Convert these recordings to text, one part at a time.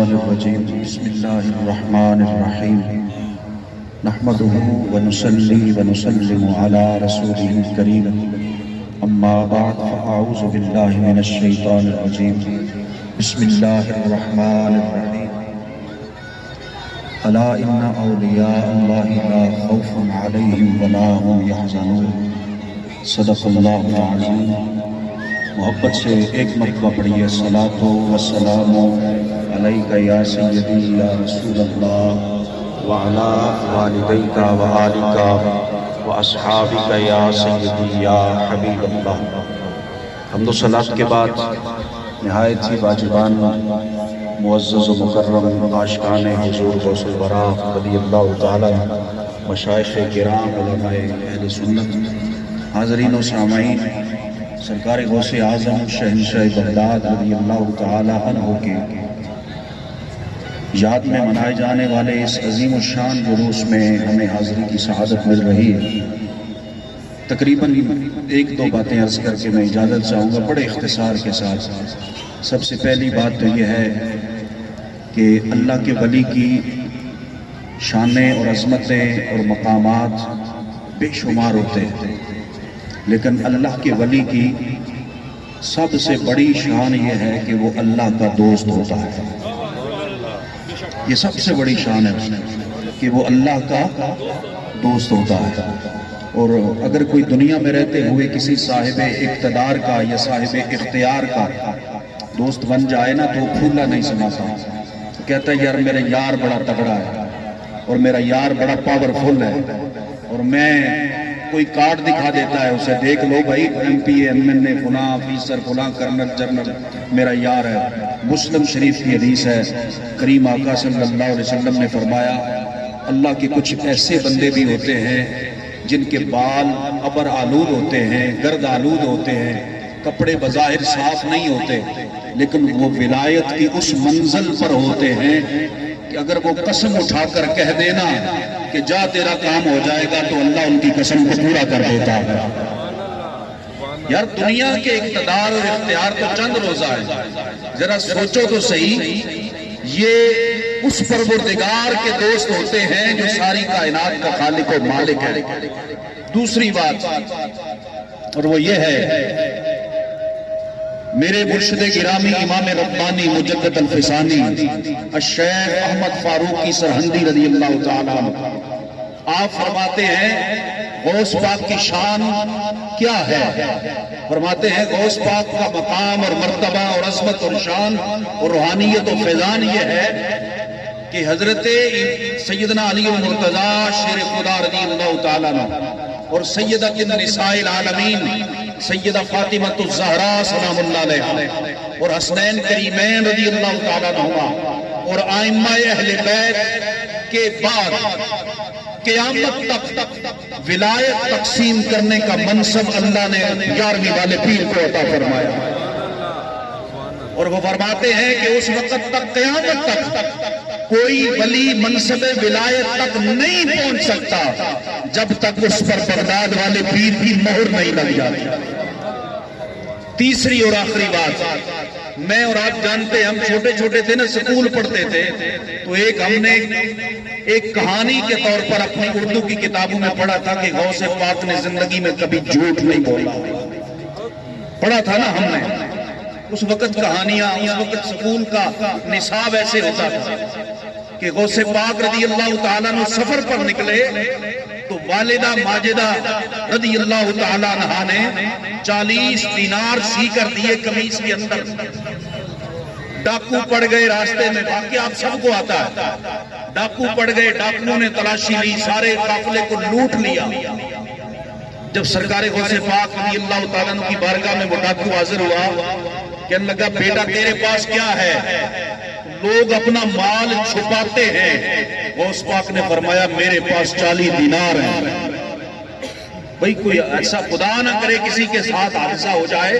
الشیطان الرجیم بسم اللہ الرحمن الرحیم نحمده ونصلی ونسلم علی رسولہ الکریم اما بعد فاعوذ باللہ من الشیطان الرجیم بسم اللہ الرحمن الرحیم الا ان اولیاء اللہ لا خوف علیہم ولا هم یحزنون صدق اللہ العظیم۔ محبت سے ایک مرتبہ پڑھیے الصلاۃ والسلام علیک یا سیدی یا رسول اللہ وعلی والدیک وآلک واصحابک یا سیدی یا حبیب اللہ۔ حمد و صلاۃ کے بعد نہایت ہی واجبان معزز و مکرم عاشقان حضور غوث الورا رضی اللہ تعالی مشائخ کرام علماء اہل سنت، حاضرین و سامعین، سرکار غوث اعظم شہنشاہ بغداد رضی اللہ تعالی عنہ کے یاد میں منائے جانے والے اس عظیم الشان جلوس میں ہمیں حاضری کی سعادت مل رہی ہے۔ تقریباً ایک دو باتیں عرض کر کے میں اجازت چاہوں گا بڑے اختصار کے ساتھ۔ سب سے پہلی بات تو یہ ہے کہ اللہ کے ولی کی شانیں اور عظمتیں اور مقامات بے شمار ہوتے ہیں، لیکن اللہ کے ولی کی سب سے بڑی شان یہ ہے کہ وہ اللہ کا دوست ہوتا ہے۔ یہ سب سے بڑی شان ہے کہ وہ اللہ کا دوست ہوتا ہے۔ اور اگر کوئی دنیا میں رہتے ہوئے کسی صاحب اقتدار کا یا صاحب اختیار کا دوست بن جائے نا تو پھولا نہیں سماتا، کہتا ہے یار میرا یار بڑا تگڑا ہے اور میرا یار بڑا پاورفل ہے، اور میں کوئی کارڈ دکھا دیتا ہے اسے، دیکھ لو بھائی ایم پی ایم این اے فلاں آفیسر فلاں کرنل جنرل میرا یار ہے۔ مسلم شریف کی حدیث ہے، کریم آقا صلی اللہ علیہ وسلم نے فرمایا اللہ کے کچھ ایسے بندے بھی ہوتے ہیں جن کے بال عبر آلود ہوتے ہیں، گرد آلود ہوتے ہیں، کپڑے بظاہر صاف نہیں ہوتے، لیکن وہ ولایت کی اس منزل پر ہوتے ہیں کہ اگر وہ قسم اٹھا کر کہہ دینا کہ جا تیرا کام ہو جائے گا تو اللہ ان کی قسم کو پورا کر دیتا ہے۔ یار دنیا کے اقتدار اور اختیار تو چند روزہ ہے، ذرا سوچو تو صحیح، یہ اس پروردگار کے دوست ہوتے ہیں جو ساری کائنات کا خالق و مالک ہے۔ دوسری بات اور وہ یہ ہے، میرے مرشد گرامی امام ربانی مجدد الفسانی الشیخ احمد فاروقی سرہندی رضی اللہ تعالیٰ عنہ آپ فرماتے ہیں غوث پاک کی شان کیا ہے؟ فرماتے ہیں غوث پاک کا مقام اور مرتبہ اور عظمت اور شان اور روحانیت و فیضان یہ ہے کہ حضرت سیدنا علی المرتضی شیر خدا رضی اللہ تعالیٰ عنہ اور سیدۃ النساء العالمین سیدہ فاطمہ الزہرا سلام اللہ علیہ اور حسنین کریمین رضی اللہ تعالیٰ عنہما اور ائمہ اہل بیت کے بعد قیامت تک ولایت تقسیم کرنے کا منصب اللہ نے 11ویں والے پیر کو عطا فرمایا، اور وہ فرماتے ہیں کہ اس وقت تک قیامت تک کوئی ولی منصب ولایت تک نہیں پہنچ سکتا جب تک اس پر بغداد والے پیر کی مہر نہیں لگ جاتی۔ تیسری اور آخری بات، میں اور آپ جانتے ہم چھوٹے چھوٹے تھے نا، سکول پڑھتے تھے تو ہم نے ایک کہانی کے طور پر اپنی اردو کی کتابوں میں پڑھا تھا کہ غوث پاک نے زندگی میں کبھی جھوٹ نہیں بولا، پڑھا تھا نا ہم نے۔ اس وقت کہانیاں، اس وقت سکول کا نصاب ایسے ہوتا تھا کہ غوث پاک رضی اللہ تعالیٰ عنہ سفر پر نکلے تو والدہ ماجدہ رضی اللہ تعالیٰ عنہ نے 40 دینار سی کر دیے قمیص کے اندر۔ ڈاکو پڑ گئے راستے میں، واقعہ آپ سب کو آتا ہے، ڈاکو پڑ گئے، ڈاکوؤں نے تلاشی لی، سارے قافلے کو لوٹ لیا۔ جب سرکار غوث پاک رضی اللہ تعالیٰ عنہ کی بارگاہ میں وہ ڈاکو حاضر ہوا، کہنے لگا بیٹا تیرے پاس کیا ہے؟ لوگ اپنا مال چھپاتے ہیں، غوث پاک نے فرمایا میرے پاس 40 دینار ہیں۔ بھئی کوئی ایسا خدا نہ کرے کسی کے ساتھ حادثہ ہو جائے،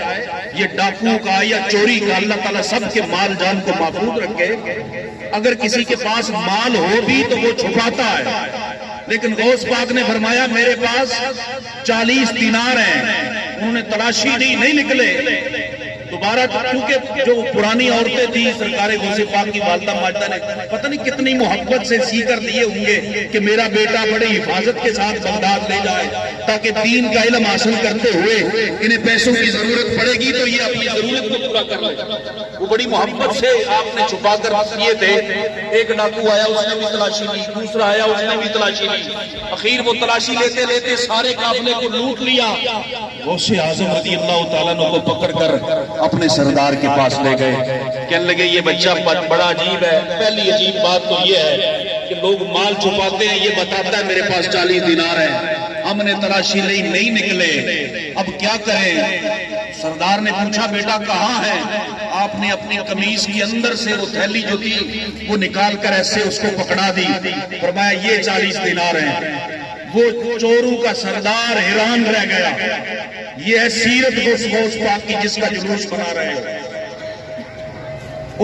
یہ ڈاکو کا یا چوری کا اللہ تعالیٰ سب کے مال جان کو محفوظ رکھے۔ اگر کسی کے پاس مال ہو بھی تو وہ چھپاتا ہے، لیکن غوث پاک نے فرمایا میرے پاس 40 دینار ہیں۔ انہوں نے تلاشی دی، نہیں نکلے تو دوبارہ کیونکہ جو پرانی عورتیں تھی سرکار غوث پاک کی والدہ ماجدہ نے پتہ نہیں کتنی محبت سے سی کر دیے ہوں گے کہ میرا بیٹا بڑی حفاظت کے ساتھ بغداد لے جائے تاکہ دین کا علم حاصل کرتے ہوئے انہیں پیسوں کی ضرورت پڑے گی تو یہ اپنی ضرورت کو پورا کر لے. وہ بڑی محبت سے آپ نے چھپا کر کیے تھے. ایک ڈاکو آیا اس نے بھی تلاشی لی, دوسرا آیا اس نے بھی تلاشی لی, اخیر وہ تلاشی لیتے لیتے سارے قافلے کو لوٹ لیا. غوث اعظم رضی اللہ تعالیٰ عنہ کو پکڑ کر اپنے سردار کے پاس لے گئے. کہنے لگے یہ بچہ بڑا عجیب ہے. پہلی عجیب بات تو یہ ہے کہ لوگ مال چھپاتے ہیں, یہ بتاتا ہے میرے پاس 40 دینار ہیں. ہم نے تلاشی لی نہیں نکلے, اب کیا کریں؟ سردار نے پوچھا بیٹا کہاں ہے؟ آپ نے اپنی قمیض کے اندر سے وہ تھیلی جو تھی وہ نکال کر ایسے اس کو پکڑا دی. فرمایا یہ 40 دینار ہیں. وہ چوروں کا سردار حیران رہ گیا. یہ ہے سیرت غوث پاک کی جس کا جلوس بنا رہے ہیں.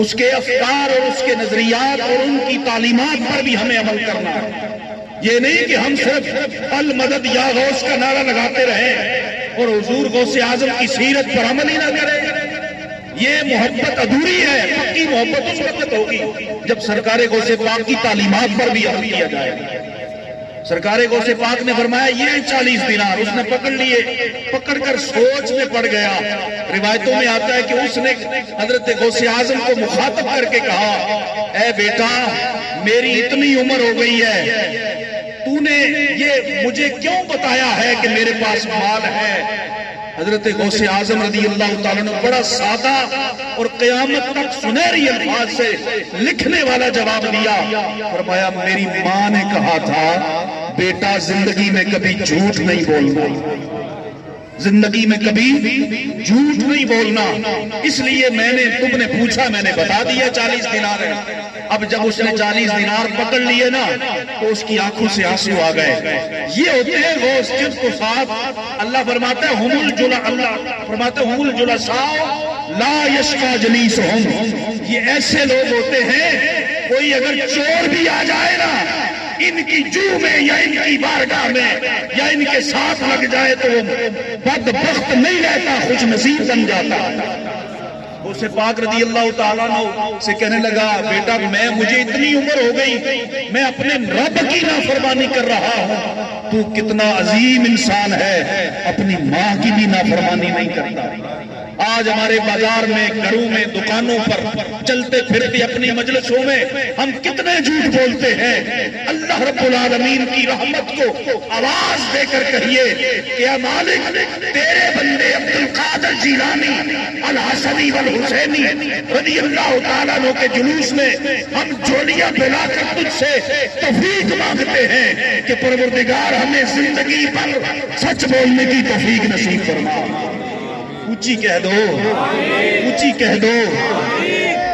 اس کے افکار اور اس کے نظریات اور ان کی تعلیمات پر بھی ہمیں عمل کرنا ہے. یہ نہیں کہ ہم صرف المدد یا غوث کا نعرہ لگاتے رہیں اور حضور غوث اعظم کی سیرت پر عمل ہی نہ کریں. یہ محبت ادھوری ہے. پکی محبت اس وقت ہوگی جب سرکار غوث پاک کی تعلیمات پر بھی عمل کیا جائے. سرکار غوث پاک نے فرمایا یہ 40 دینار. اس نے پکڑ لیے, پکڑ کر سوچ میں پڑ گیا. روایتوں میں آتا ہے کہ اس نے حضرت غوث اعظم کو مخاطب کر کے کہا اے بیٹا میری اتنی عمر ہو گئی ہے, تو نے یہ مجھے کیوں بتایا ہے کہ میرے پاس مال ہے؟ حضرت غوث اعظم رضی اللہ تعالیٰ نے بڑا سادہ اور قیامت تک سنہری الفاظ سے لکھنے والا جواب دیا. فرمایا میری ماں نے کہا تھا بیٹا زندگی میں کبھی جھوٹ نہیں بولنا, زندگی میں کبھی جھوٹ نہیں بولنا. اس لیے میں نے تم نے پوچھا میں نے بتا دیا 40 دینار ہے. اب جب اس نے 40 دینار پکڑ لیے نا تو اس کی آنکھوں سے آنسو آ گئے. یہ ہوتے ہیں غوث جن کو ساتھ اللہ فرماتا ہے اللہ فرماتا ہے ہم الجلساء لا یشقی جلیسہم. یہ ایسے لوگ ہوتے ہیں کوئی اگر چور بھی آ جائے نا ان کی جو میں یا ان کی بارگاہ میں یا ان کے ساتھ لگ جائے تو وہ بدبخت نہیں رہتا, خوش نصیب بن جاتا. غوث پاک رضی اللہ تعالیٰ عنہ سے کہنے لگا بیٹا مجھے اتنی عمر ہو گئی میں اپنے رب کی نافرمانی کر رہا ہوں, تو کتنا عظیم انسان ہے اپنی ماں کی بھی نافرمانی نہیں کرتا. آج ہمارے بازار میں, گھروں میں, دکانوں پر چلتے پھرتے اپنی مجلسوں میں ہم کتنے جھوٹ بولتے ہیں. اللہ رب العالمین کی رحمت کو آواز دے کر کہیے کہ اے مالک تیرے بندے عبد القادر جیلانی الحسنی والحسینی رضی اللہ تعالیٰ عنہ کے جلوس میں ہم جھولیاں پھیلا کر تجھ سے توفیق مانگتے ہیں کہ پروردگار ہمیں زندگی پر سچ بولنے کی توفیق نصیب فرما. اونچی کہہ دو, اونچی کہہ دو,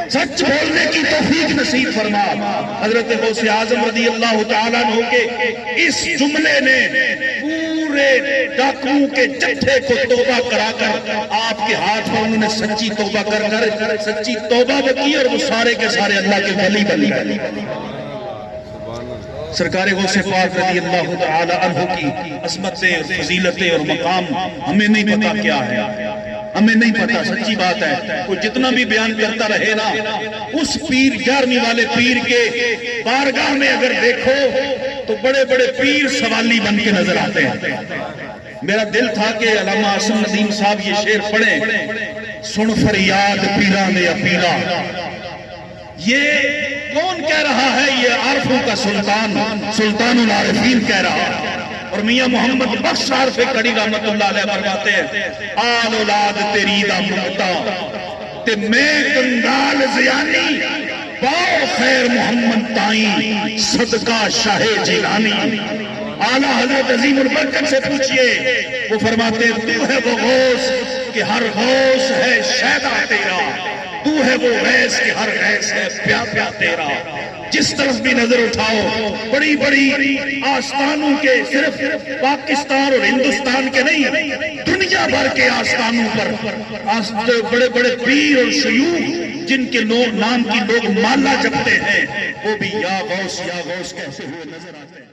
سچ بولنے کی توفیق نصیب فرما. حضرت غوث اعظم رضی اللہ تعالیٰ عنہ کے اس جملے نے پورے ڈاکوؤں کے جتھے کو توبہ کرا کر آپ کے ہاتھ میں انہوں نے سچی توبہ کر سچی توبہ کی اور وہ سارے کے سارے اللہ کے ولی بن گئے. سرکار غوث پاک رضی اللہ تعالی عنہ کی عظمتیں اور فضیلتیں اور مقام ہمیں نہیں پتا کیا ہے, ہمیں نہیں پتا. سچی بات ہے کوئی جتنا بھی بیان کرتا رہے نا اس پیر 11ویں والے پیر کے بارگاہ میں اگر دیکھو تو بڑے بڑے پیر سوالی بن کے نظر آتے ہیں. میرا دل تھا کہ علامہ عاصم ندیم صاحب یہ شعر پڑھیں, سن فریاد پیران یا پیرا. یہ کون کہہ رہا ہے؟ یہ عارفوں کا سلطان العارفین کہہ رہا ہے. اور میاں محمد بخش عارف کڑی رحمت اللہ علیہ فرماتے ہیں آل اولاد تیری دا ممتا تے میں کنگال زیانی باؤ خیر محمد تائیں صدقہ شاہ جیلانی. اعلیٰ حضرت عظیم البرکت سے پوچھئے, وہ فرماتے ہیں تو ہے وہ غوث کہ ہر غوث ہے شیدا تیرا, تو ہے وہ غیث کہ ہر غیث ہے پیاسا تیرا. جس طرف بھی نظر اٹھاؤ بڑی بڑی آستانوں کے, صرف پاکستان اور ہندوستان کے نہیں دنیا بھر کے آستانوں پر بڑے بڑے پیر اور شیوخ جن کے نام کی لوگ مالا جپتے ہیں وہ بھی یا غوث کہتے ہوئے نظر آتے ہیں.